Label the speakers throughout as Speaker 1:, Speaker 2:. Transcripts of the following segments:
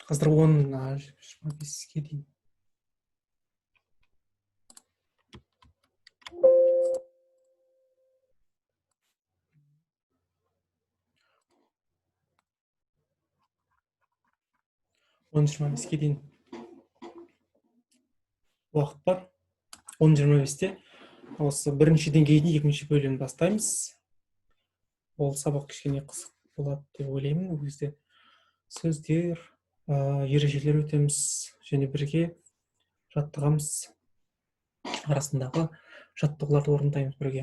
Speaker 1: Қазір 10:25-ке дейін. Он 10:25-ке дейін уақыт бар. 10:25-те осы бірінші деңгейдің екінші бөлімін бастаймыз. Ол сабақ кішкене қызық болады деп ойлаймын. Ол кезде сөздер, ережелер өтеміз және бірге жаттығамыз. Арасындағы жаттығуларды орындаймыз бірге.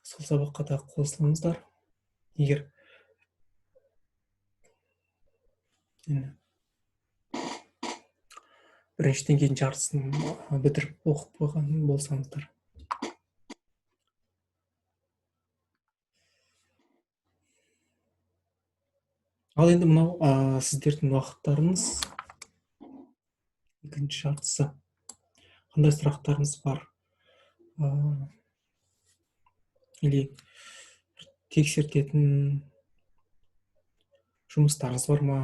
Speaker 1: Сол сабаққа да қосылыңыздар. Егер бірінші деңгейдің жартысын бітіріп оқып қойған болсаңыздар. Ал енді мынау сіздердің уақыттарыңыз екінші жартысы. Қандай сұрақтарыңыз бар? Или тексертетін жұмыстарыңыз бар ма?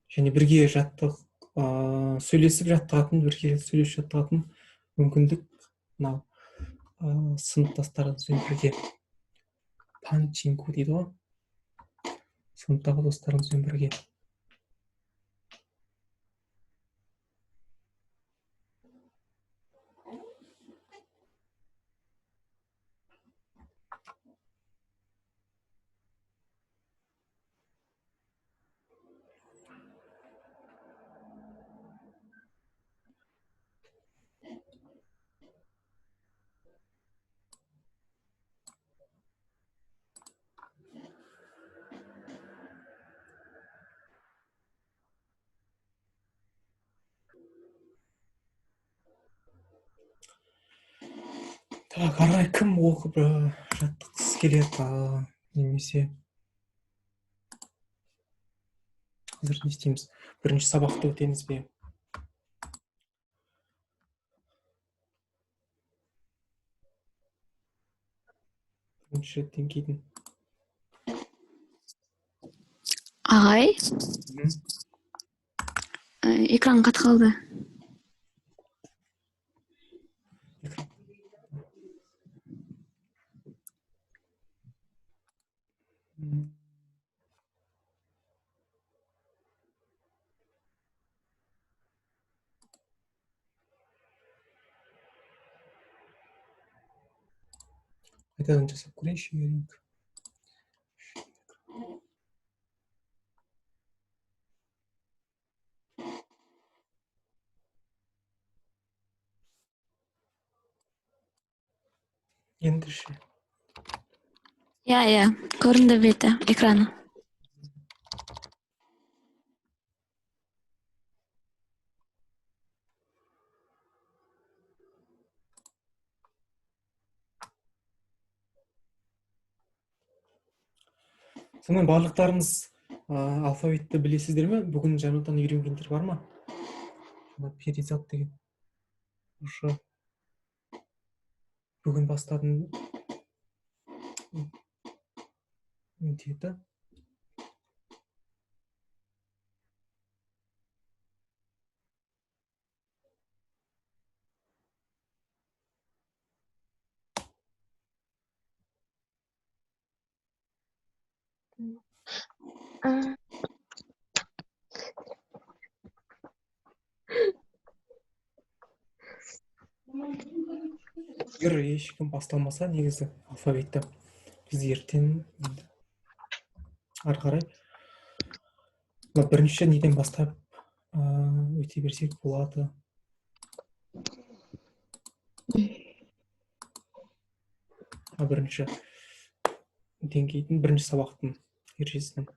Speaker 1: Және бірге сөйлесіп жаттығатын, бірге сөйлесіп жаттығатын мүмкіндік мынау сыныптастарыңызбен бірге. Панчинку дейді ғой. Сыныптағы достарыңызбен бірге. Так, арай кім оқып жаттықсыз келеді, немесе қазір не істейміз? Бірінші сабақты өтеміз бе? Бірінші деңгейдің.
Speaker 2: Ағай, экран қатып қалды.
Speaker 1: Қайтадан жасап көрейінші. Енді ше.
Speaker 2: Иә, көрінді беті, экраны.
Speaker 1: Сонымен барлықтарыңыз алфавитті білесіздер ме? Бүгін жаңадан үйренгендер бар ма? Перизат деген. Осы бүгін бастадым деді. Егер ешкім бастамаса, негізі алфавитті біз ертең ары қарай бірінші неден бастап өте берсек болады. Бірінші деңгейдің, бірінші сабақтың ережесінің.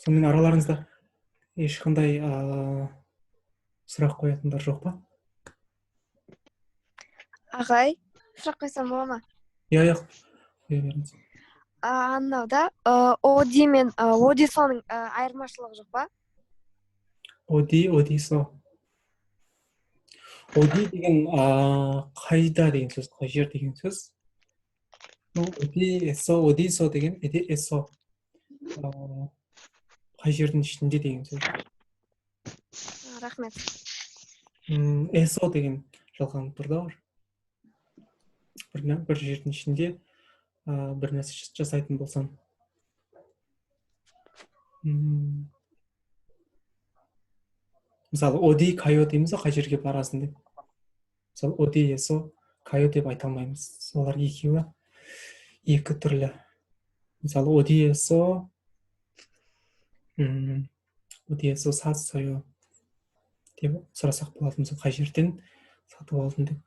Speaker 1: сонымен араларыңызда ешқандай сұрақ қоятындар жоқ па?
Speaker 3: Ағай, сұрақ қойсам бола ма?
Speaker 1: Иә, қоя беріңіз.
Speaker 3: Аннауда оди мен одисоның айырмашылығы жоқ па?
Speaker 1: Одисо. Оди деген қайда деген сөз, қай жер деген сөз. Одисо деген эсо. Қай жердің ішінде деген сөз.
Speaker 3: Рахмет.
Speaker 1: Эсо деген жалғанып тұр да. Бір жердің ішінде бір нәрсе жасайтын болсаң. Мысалы, оди, кайо дейміз, қай жерге барасың деп. Мысалы, оди, эсо, кайо деп айта алмаймыз. Солар екеуі екі түрлі. Мысалы, оди, эсо сатсойо деп сұрасақ болады. Мысалы, қай жерден сатып алдың деп.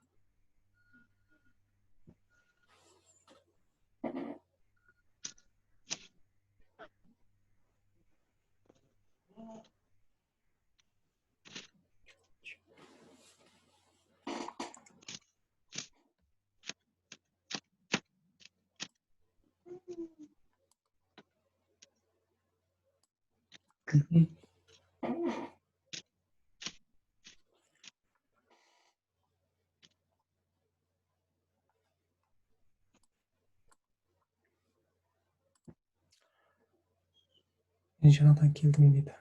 Speaker 1: Мен жаңадан келдім дейді.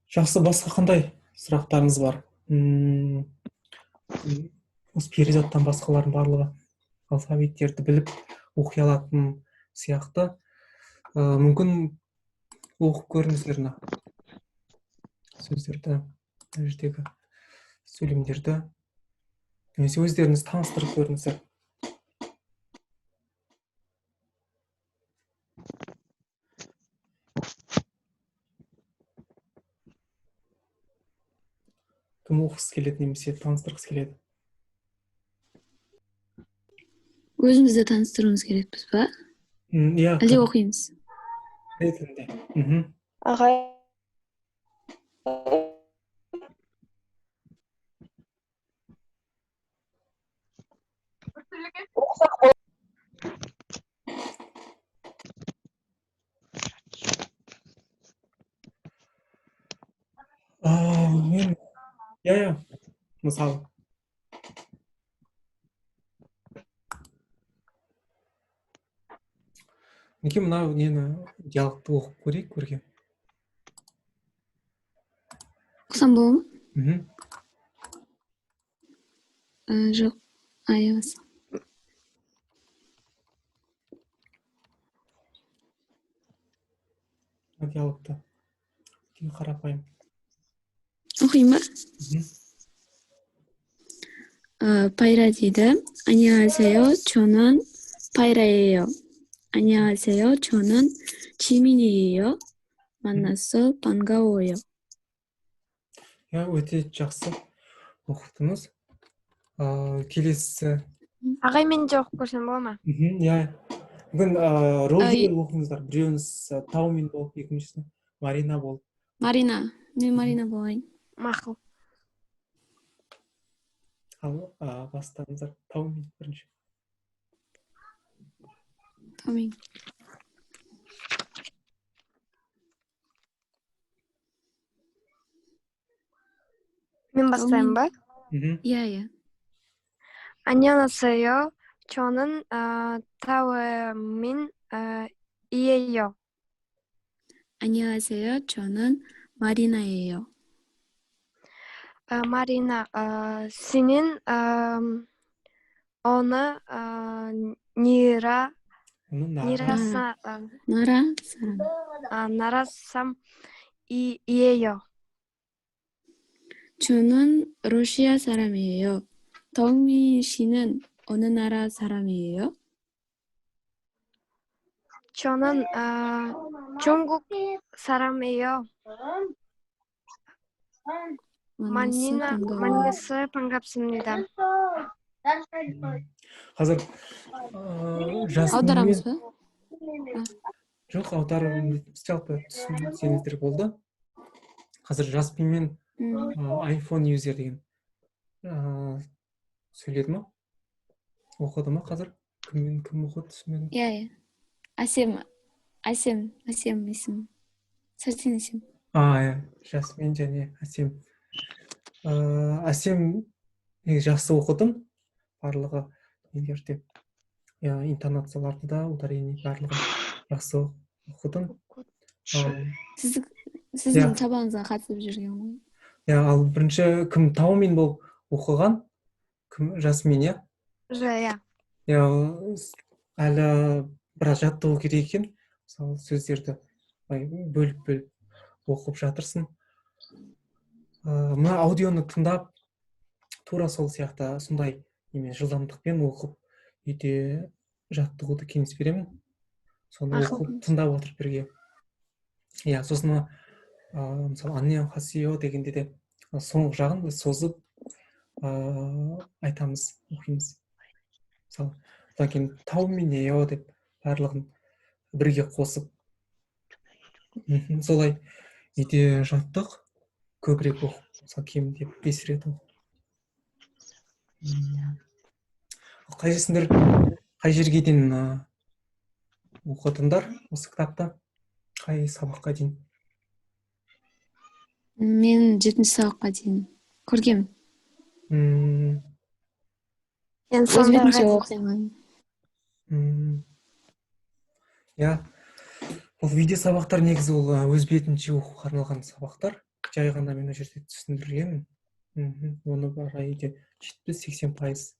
Speaker 1: Жақсы, басқа қандай сұрақтарыңыз бар? Осы перизаттан басқалардың барлығы алфавиттерді біліп оқи алатын сияқты. Мүмкін оқып көріңіздер мына сөздерді, мына жердегі сөйлемдерді. Немесе өздеріңіз таныстырып көріңіздер. Кім оқығысы келеді, немесе таныстырғысы келеді?
Speaker 2: Өзімізді таныстыруымыз керекпіз ба?
Speaker 1: Иә.
Speaker 2: Әлде оқимыз?
Speaker 1: Ретінде.
Speaker 3: Ағай.
Speaker 1: Мен, иә, мысалы. Неге мынау нені диалогты оқып көрейік көрген?
Speaker 2: Оқысам бола ма?
Speaker 1: Мхм.
Speaker 2: Жоқ, аямаса.
Speaker 1: Диалогты. Қарапайым.
Speaker 2: Оқиын ба? Пайра дейді. 안녕하세요. 저는 파이라예요. 안녕하세요. 저는 지민이에요. 만나서 반가워요.
Speaker 1: Иә, өте жақсы оқыдыңыз. Келесі.
Speaker 3: Ағай, мен де оқып көрсем бола ма?
Speaker 1: Иә. Бүгін рөлдер оқыңыздар. Біреуіңіз Таумин болып, екіншісі Марина болып.
Speaker 2: Марина. Мен Марина болайын.
Speaker 3: Мақұл.
Speaker 1: Ал бастаңыздар. Таумин бірінші.
Speaker 2: Таумин.
Speaker 3: Мен бастаймын ба?
Speaker 2: Иә.
Speaker 3: 안녕하세요. 저는 타오민이에요.
Speaker 2: 안녕하세요. 저는 마리나예요.
Speaker 3: 마리나, 씨는 어느 나라 사람이에요.
Speaker 2: 저는 러시아 사람이에요. 덕민 씨는 어느 나라 사람이에요?
Speaker 3: 저는 중국 사람이에요. 만나서 반갑습니다.
Speaker 1: Қазір
Speaker 2: аударамыз
Speaker 1: Жасминмен
Speaker 2: ба?
Speaker 1: жоқ аударып жалпы түсінсеңіздер болды. Қазір Жасминмен iPhone user деген сөйледі ма? Оқыды ма қазір? Кім оқыды түсінбедім.
Speaker 2: Иә. Әсем есім. Сәрсен есім.
Speaker 1: Иә, Жасмин және Әсем. Әсем жақсы оқыдым. Барлығы егерде интонацияларды да, ударение барлығы жақсы оқыдым.
Speaker 2: Сіздің сабағыңызға қатысып жүрген ғой.
Speaker 1: Ал бірінші кім Таумен болып оқыған? Кім Жасмин, иә?
Speaker 3: Иә.
Speaker 1: Әлі біраз жаттығу керек екен. Мысалы сөздерді бөліп оқып жатырсың. Мына аудионы тыңдап, тура сол сияқты сондай жылдамдықпен оқып, үйде жаттығуды кеңес беремін. Соны оқып, тыңдап отырып бірге. Сосын мысалы аннеон хасио дегенде де соңғы жағын созып айтамыз, оқимыз. Мысалы, одан кейін тауменео деп барлығын бірге қосып. Солай үйде жаттық, көбірек оқып, мысалы кемінде 5 рет оқып. Қай жерге дейін оқыдыңдар осы кітапты? Қай сабаққа дейін?
Speaker 2: Мен 7-ші сабаққа дейін көргем. Өз бетінше оқимын.
Speaker 1: Бұл видео сабақтар негізі ол өз бетінше оқуға арналған сабақтар. Жай ғана мен ол жерде түсіндіргенмін. Оны үйде 70-80%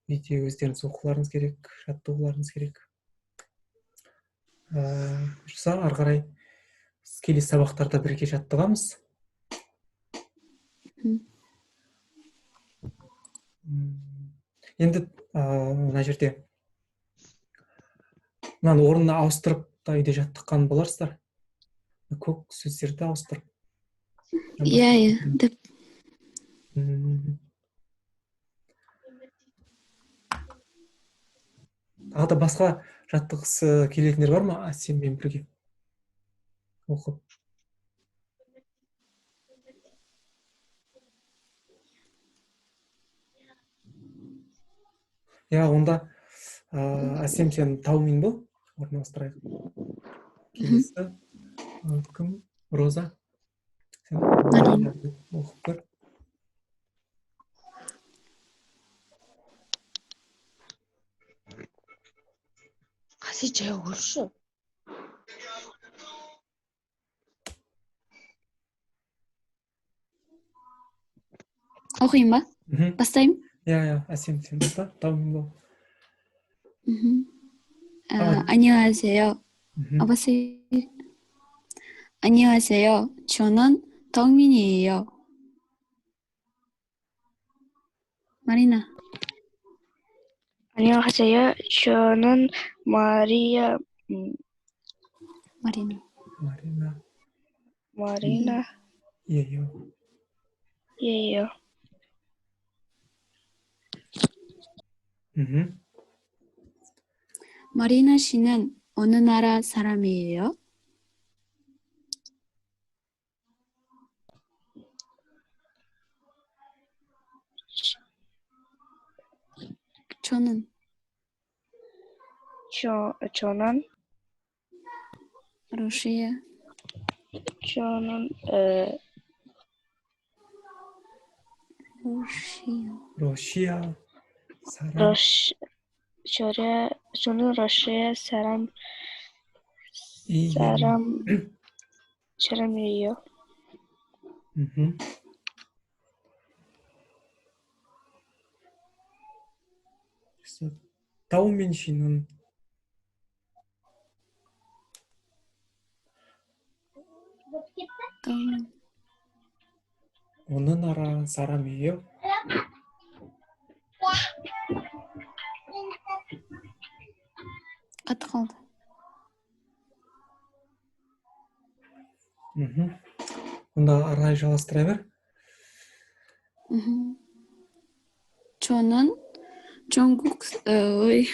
Speaker 1: видео өздеріңіз оқуларыңыз керек, жаттығуларыңыз керек. Ары қарай келесі сабақтарда бірге жаттығамыз. Енді мына жерде мынаны орнына ауыстырып та үйде жаттыққан боларсыздар. Көк сөздерді ауыстырып.
Speaker 2: Иә, деп.
Speaker 1: Тағы да басқа жаттығысы келетіндер бар ма? Әсеммен бірге оқып. Онда Әсем сен Таумен бол, орналастырайық. Келесі кім? Роза. Сен оқып көр.
Speaker 4: Қазір өлші.
Speaker 2: Оқиын ба? Бастайым?
Speaker 1: Әсем сен баста, Таумен бол.
Speaker 2: 안녕하세요. 안녕하세요. 저는 덕민이에요. 마리나.
Speaker 4: 안녕하세요. 저는 마리나. 예요.
Speaker 2: 마리나 씨는 어느 나라 사람이에요? 저는 러시아.
Speaker 4: 저는
Speaker 1: 러시아 사람.
Speaker 4: 저는 러시아 사람이에요.
Speaker 1: 그래서 다운민 씨는 어느 나라 사람이에요?
Speaker 2: қатты қалды.
Speaker 1: Онда арай жалғастыра бер.
Speaker 2: 저는 전국, ой,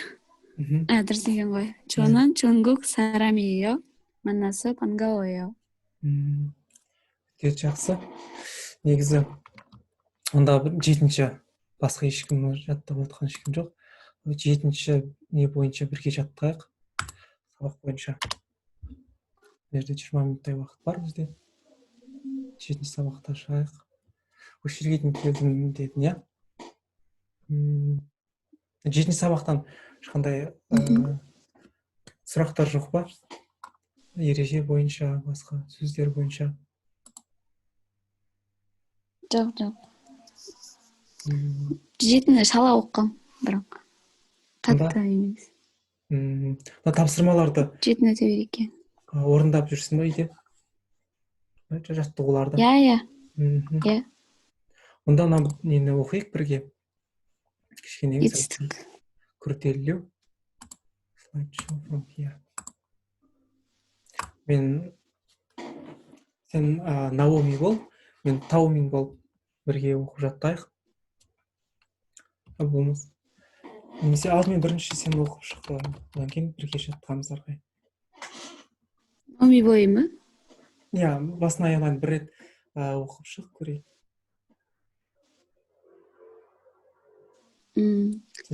Speaker 1: Мгм.
Speaker 2: дұрыс екен ғой. 저는 전국 사람이에요. 만나서 반가워요.
Speaker 1: Өте жақсы. Негізі онда жетінші басқа ешкім жаттап отқан ешкім жоқ. Жетінші не бойынша бірге жаттайық. Сабақ бойынша. Мына жерде 20 минуттай уақыт бар бізде. Жетінші сабақта шығайық. Осы жерге дейін келдім дедің, иә? Жетінші сабақтан ешқандай сұрақтар жоқ па? Ереже бойынша, басқа сөздер бойынша.
Speaker 2: жоқ. Жетіні шала оқығам, бірақ қатты емес.
Speaker 1: Мына тапсырмаларды
Speaker 2: Жетіні өте берек екен.
Speaker 1: орындап жүрсің ба үйде? Жаттығуларды.
Speaker 2: Иә.
Speaker 1: Онда нені оқиық бірге. Кішкене
Speaker 2: Етістік.
Speaker 1: күрделілеу. Slideshow from here. Сен Наоми бол, мен Таумин бол. Бірге оқып жаттайық. Болмас. Немесе алдымен бірінші сен оқып шықты. Одан кейін бірге жаттығамыз арқай.
Speaker 2: Наоми бойы ма?
Speaker 1: Иә, басын аяғынан бір рет оқып шық көрейік.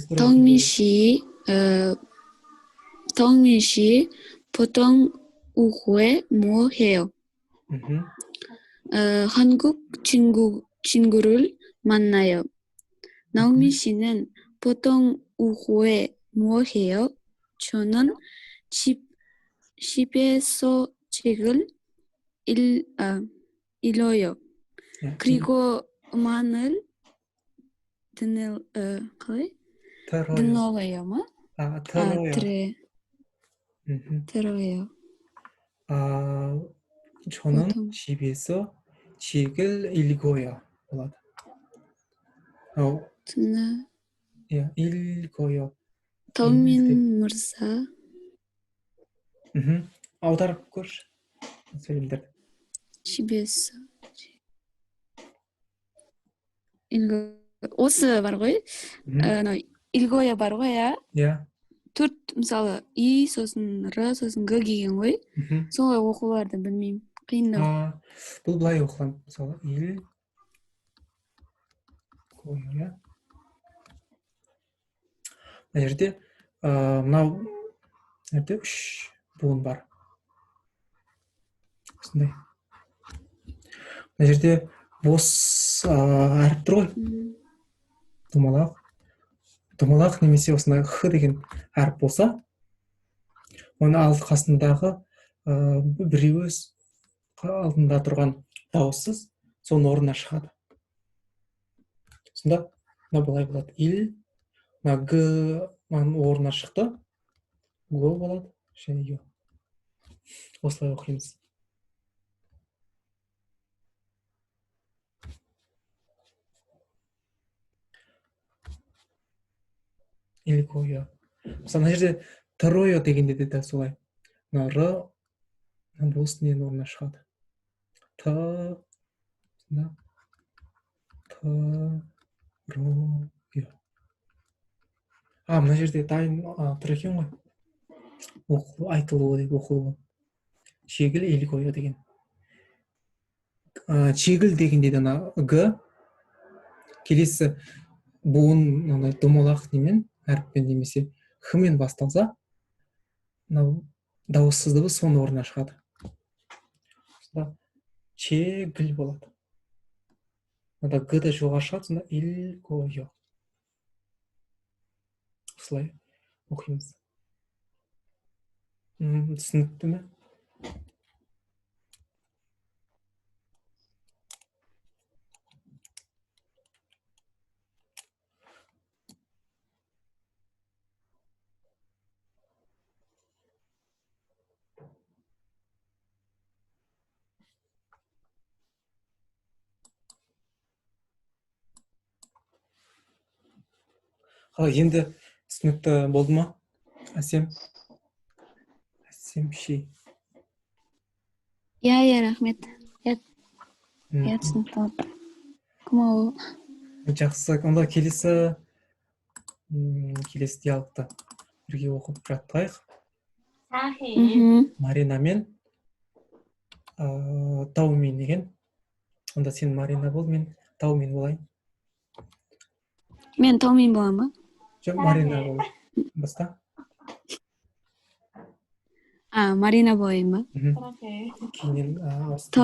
Speaker 2: Тongmin 씨 보통 오후에 뭐 해요? 한국 친구를 만나요. 나오미 씨는 보통 오후에 뭐 해요? 저는 집에서 책을 읽어요. 그리고 음악을 듣는 거예요. 들어요.
Speaker 1: 저는
Speaker 2: 보통.
Speaker 1: 집에서 책을 읽어요. болады. 읽어요.
Speaker 2: 덩민 мырза.
Speaker 1: аударып көрші. сөйлемдерді.
Speaker 2: 집에서 осы бар ғой. 읽어요 бар ғой, иә?
Speaker 1: Иә.
Speaker 2: төрт, мысалы, и сосын р сосын г келген ғой. Солай оқуларды білмеймін. Қиындау.
Speaker 1: Бұл былай оқылады. Мысалы, 읽어요. Мына жерде мынау жерде 3 буын бар. Осындай. Мына жерде бос әріп тұр ғой. Домалақ немесе осындай х деген әріп болса, оны қасындағы біреуі алдында тұрған дауыссыз соның орнына шығады. Сонда мына былай болады. Мына г орнына шықты. Г болады. Және ё. Осылай оқимыз. Илгойо. Мысалы, мына жерде тройо дегенде де дәл солай. Мына р бос ненің орнына шығады. Тройо. Мына жерде дайын тұр екен ғой. Айтылуы деп оқылуы. Чегіл илгойо деген. Чегіл дегенде де г келесі буын домалақ немен әріппен немесе х-мен басталса, дауыссыз дыбыс соның орнына шығады. Чегіл болады. Онда г-да жоғары шығады, сонда илгойо. Осылай оқимыз. Түсінікті ме? Енді түсінікті болды ма? Әсем ши.
Speaker 2: Иә, рахмет. Түсінікті болды. Күмәу.
Speaker 1: Жақсы. Онда келесі келесі диалогты бірге оқып жаттығайық.
Speaker 2: Мхм.
Speaker 1: Марина мен Таумен деген. Онда сен Марина бол, мен Таумен болайын.
Speaker 2: Мен Таумен боламын ба?
Speaker 1: Жоқ, Марина бол. Баста.
Speaker 2: Марина болайын ба?
Speaker 1: Кейіннен ауыстырып.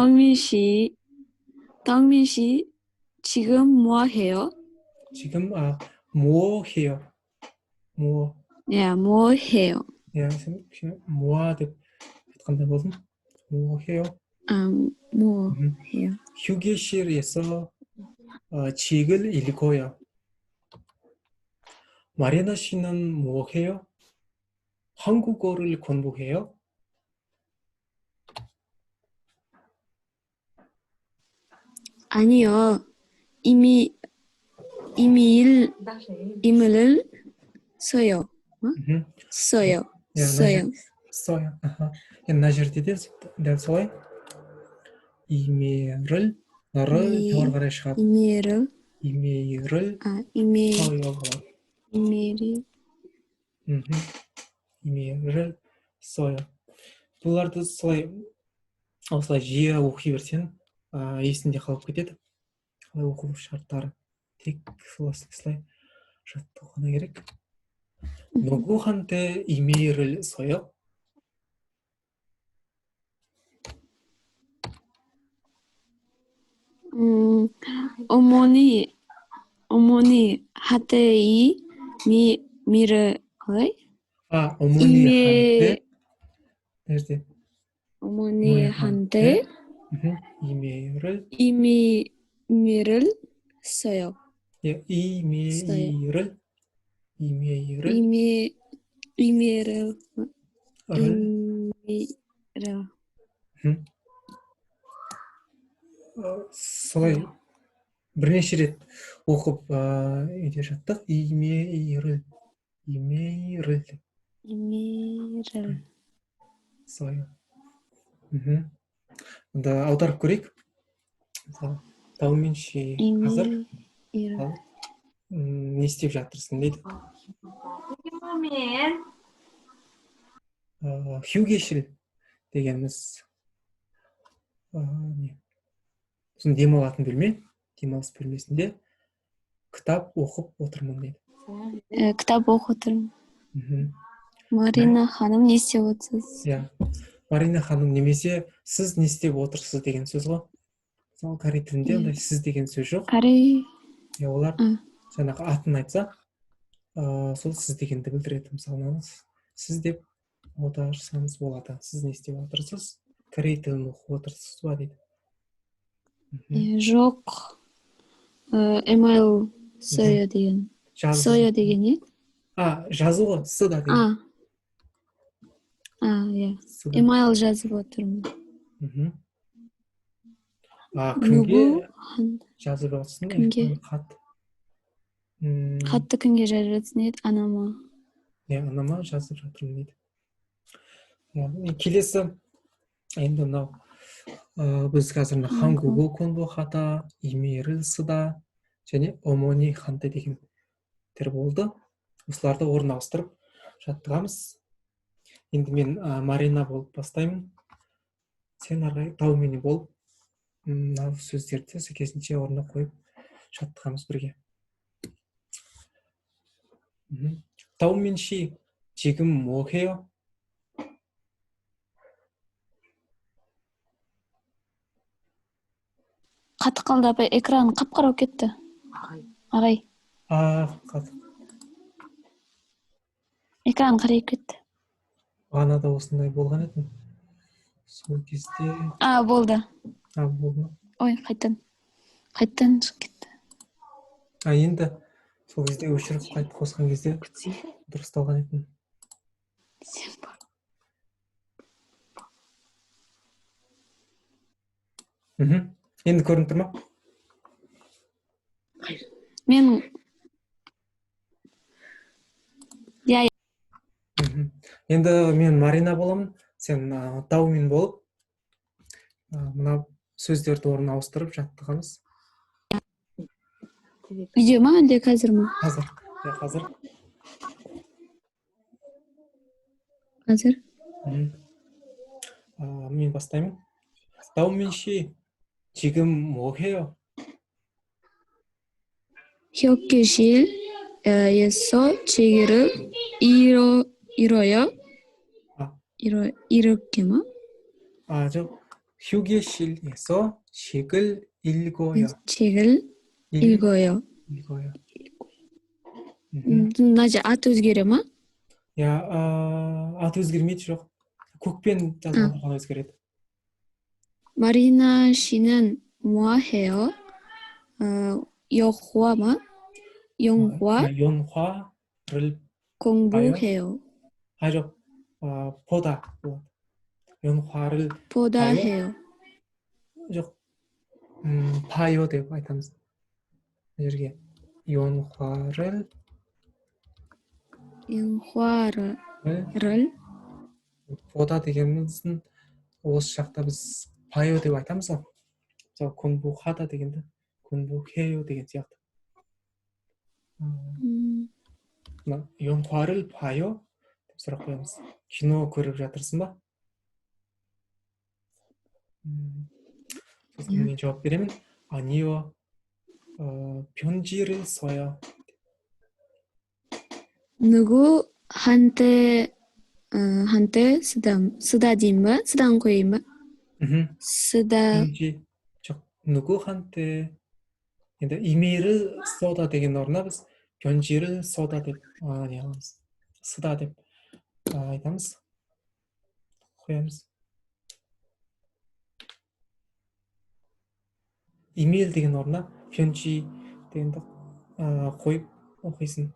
Speaker 2: Таумен 씨, 지금 뭐 해요?
Speaker 1: 지금 뭐 해요? 뭐.
Speaker 2: 뭐 해요?
Speaker 1: сен 뭐 деп айтқандай болдың. 뭐 해요?
Speaker 2: 뭐 해요?
Speaker 1: 휴게실에서 책을 읽어요. 마리나 씨는 뭐 해요? 한국어를 공부해요?
Speaker 2: 아니요. 이미 이메일을 써요. 써요.
Speaker 1: 써요. мына жерде де дәл солай. 이메일을 жоғары қарай шығады. 이메일을 써요 болады. 이메일을 써요. бұларды осылай жиі оқи берсең, есінде қалып кетеді. Қалай оқу шарттары. Тек осылай жаттауға керек. 누구한테 이메일을 써요?
Speaker 2: 어머니한테 이메일을
Speaker 1: 어머니한테
Speaker 2: 어머니한테 이메일을 써요.
Speaker 1: 이메일을 солай бірнеше рет оқып үйде жаттық. 이메일을 써요. Онда аударып көрейік. Таумен ше қазір не істеп жатырсың дейді. 휴게실 дегеніміз демалатын бөлме, демалыс бөлмесінде кітап оқып отырмын дейді.
Speaker 2: кітап оқып отырмын. Марина ханым не істеп отырсыз?
Speaker 1: Марина ханым немесе сіз не істеп отырсыз деген сөз ғой. Мысалы корей тілінде ондай сіз деген сөз жоқ. Олар жаңағы атын айтса, сол сіз дегенді білдіреді. Мысалы сіз деп отырсаңыз болады. Сіз не істеп отырсыз? Корей тілін оқып отырсыз ба дейді.
Speaker 2: жоқ, эмайл 써요 деген. 써요 деген не?
Speaker 1: жазу ғой, с-да деген.
Speaker 2: Эмайл жазып отырмын.
Speaker 1: Кімге жазып отырсың?
Speaker 2: Кімге? Хатты кімге жазып жатырсың дейді? Анама.
Speaker 1: Анама жазып жатырмын дейді. Келесі енді мынау біз қазір 한국어 공부하다, 이메일을 쓰다 және 어머니한테 дегендер болды. Осыларды орын ауыстырып жаттығамыз. Енді мен Марина болып бастаймын. Сен арғай Таумен болып мынау сөздерді сәйкесінше орнына қойып жаттығамыз бірге. Таумен 씨, 지금 뭐 해요?
Speaker 2: Қатты қалды апай, экран қап-қара болып кетті. Ағай. Экран қарайып кетті.
Speaker 1: Ғана да осындай болған еді. Сол кезде...
Speaker 2: болды.
Speaker 1: Болды ма?
Speaker 2: Ой, қайттан шығып кетті.
Speaker 1: Енді сол кезде өшіріп қайтып қосқан кезде дұрысталған еді.
Speaker 2: Сен бар.
Speaker 1: Енді көрініп тұр ма?
Speaker 2: Мен...
Speaker 1: Енді мен Марина боламын, сен Таумен болып, мына сөздерді орын ауыстырып жаттығамыз.
Speaker 2: Үйде ма, әлде қазір ма?
Speaker 1: Қазір.
Speaker 2: қазір
Speaker 1: мен бастаймын. 다운민 씨, 지금 뭐 해요?
Speaker 2: 휴게실에서 책을 읽어요.
Speaker 1: 아,
Speaker 2: 이렇게만?
Speaker 1: 저 휴게실에서 책을 읽어요.
Speaker 2: 책을 읽어요.
Speaker 1: 읽어요.
Speaker 2: 나지 ат өзгере ма?
Speaker 1: аты өзгермейді, жоқ. көкпен жазғанда ғана өзгереді.
Speaker 2: 마리나 씨는 뭐 해요? 영화 마? 영화
Speaker 1: 연화를
Speaker 2: 공부해요.
Speaker 1: жоқ. 보다. 연화를
Speaker 2: 보다
Speaker 1: 봐요?
Speaker 2: 해요.
Speaker 1: жоқ. 봐요 деп айтамыз. 이 жерге 연화를
Speaker 2: 영화를
Speaker 1: 보다 дегеніміздің осы жақта біз 봐요 деп айтамыз ғой. мысалы 공부하다 дегенді 공부해요 деген сияқты. 영화를 봐요 деп сұрақ қоямыз. кино көріп жатырсың ба? сосын мен жауап беремін. 아니요. 편지를 써요.
Speaker 2: 누구한테 쓰다딘 바? 쓰단 거임 바? 쓰다
Speaker 1: 편지. 누구한테 енді 이메일을 써다 деген орнына біз 편지를 써다 деп неғыламыз. 쓰다 деп айтамыз. қоямыз. 이메일 деген орнына 편지 дегенді қойып оқисың.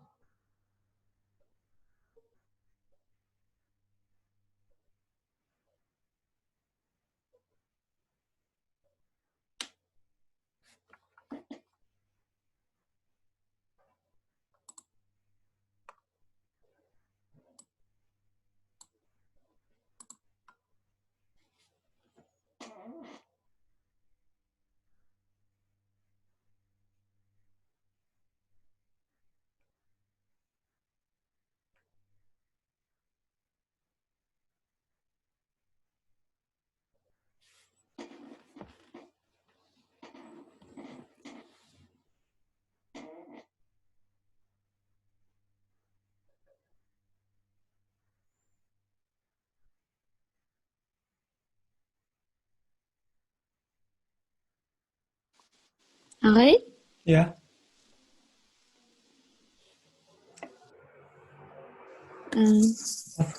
Speaker 2: ағай?
Speaker 1: иә.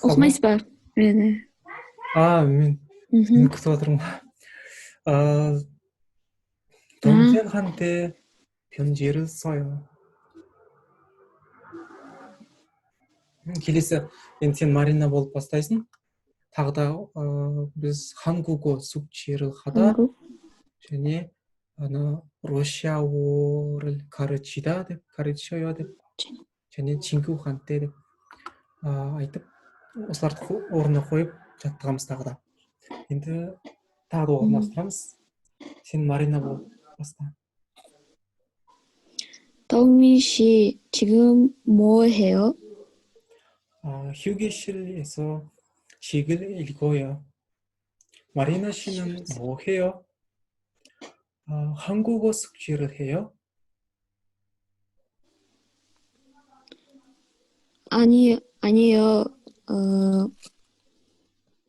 Speaker 2: оқымайсыз ба?
Speaker 1: мен сені күтіп отырмын. 동생한테 편지를 써요. келесі, енді сен Марина болып бастайсың. тағы да біз 한국어 숙제를 하다 және 러시아어를 가르쳐요 деп және 친구한테 деп айтып осыларды орнына қойып жаттығамыз тағы да. енді тағы да орналастырамыз. сен Марина болып баста.
Speaker 2: 덕민 씨 지금 뭐 해요?
Speaker 1: 휴게실에서 책을 읽어요. 마리나 씨는 뭐 해요? 한국어 숙제를 해요?
Speaker 2: 아니요.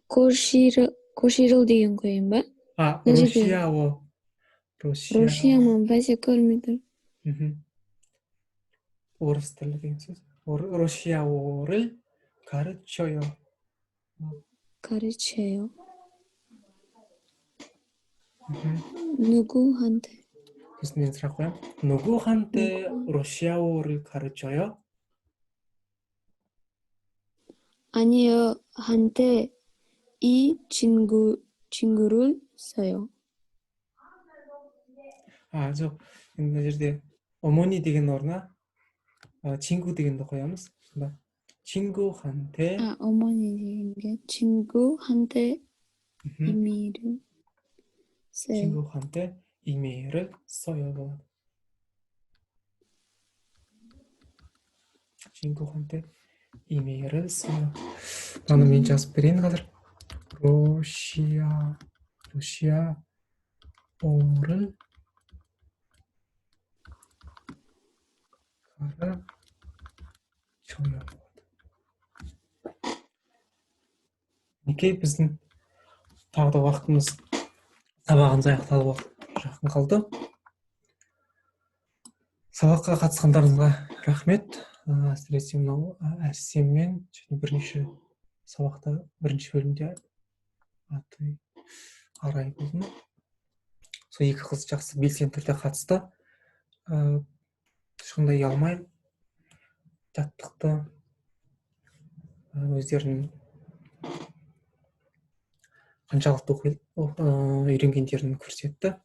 Speaker 2: 고시를 деген 거임 ба?
Speaker 1: 러시아어.
Speaker 2: 러시아만 бәсе көрмедім.
Speaker 1: орыс тілі деген сөз. 러시아어를 가르쳐요.
Speaker 2: 가르쳐요. 누구한테?
Speaker 1: сосын мен сұрақ қоямын. 누구한테 러시아어를 가르쳐요?
Speaker 2: 아니요. 한테 이 친구를 써요.
Speaker 1: жоқ. мына жерде 어머니 деген орнына 친구 дегенді қоямыз. 친구한테
Speaker 2: 어머니 деген 게 친구한테 이메일을 써요.
Speaker 1: 친구한테 이메일을 써요. 친구한테 이메일을 써요. Аны мен жазып берейін қазір. Русия орын кары чоя. Неке біздің тағы да уақытымыз сабағымыз аяқталуға жақын қалды. Сабаққа қатысқандарыңызға рахмет. Әсіресе мынау Әрсенмен және бірнеше сабақта бірінші бөлімде Атай Арай болдым. Сол екі қыз жақсы белсенді түрде қатысты. Ешқандай ұялмай жаттықты өздерінің қаншалықты үйренгендерін көрсетті.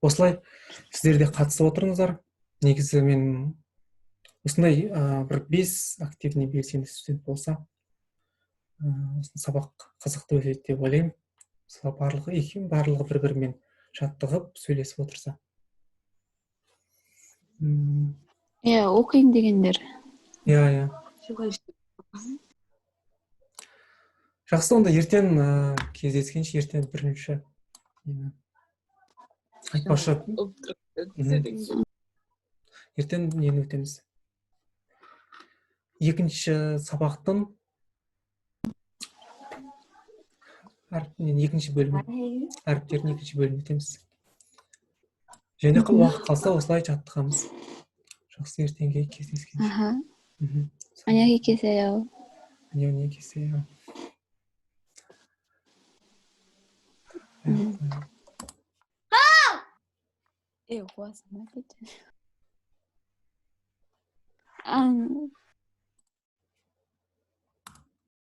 Speaker 1: Осылай сіздер де қатысып отырыңыздар. Негізі мен осындай бір 5 активный белсенді студент болса, сабақ қызықты өтеді деп ойлаймын. Барлығы бір-бірімен жаттығып сөйлесіп отырса.
Speaker 2: Иә, оқиын дегендер.
Speaker 1: Иә. Жақсы, онда ертең кездескенше, ертең бірінші айтпашы. Ертең нені өтеміз? Екінші сабақтың екінші бөлімі, әріптердің екінші бөлімі өтеміз. Және уақыт қалса осылай жаттығамыз. Жақсы, ертеңге кездескенше.
Speaker 2: 안녕히 계세요.
Speaker 1: 안녕히 계세요.
Speaker 2: Eu gosto, né?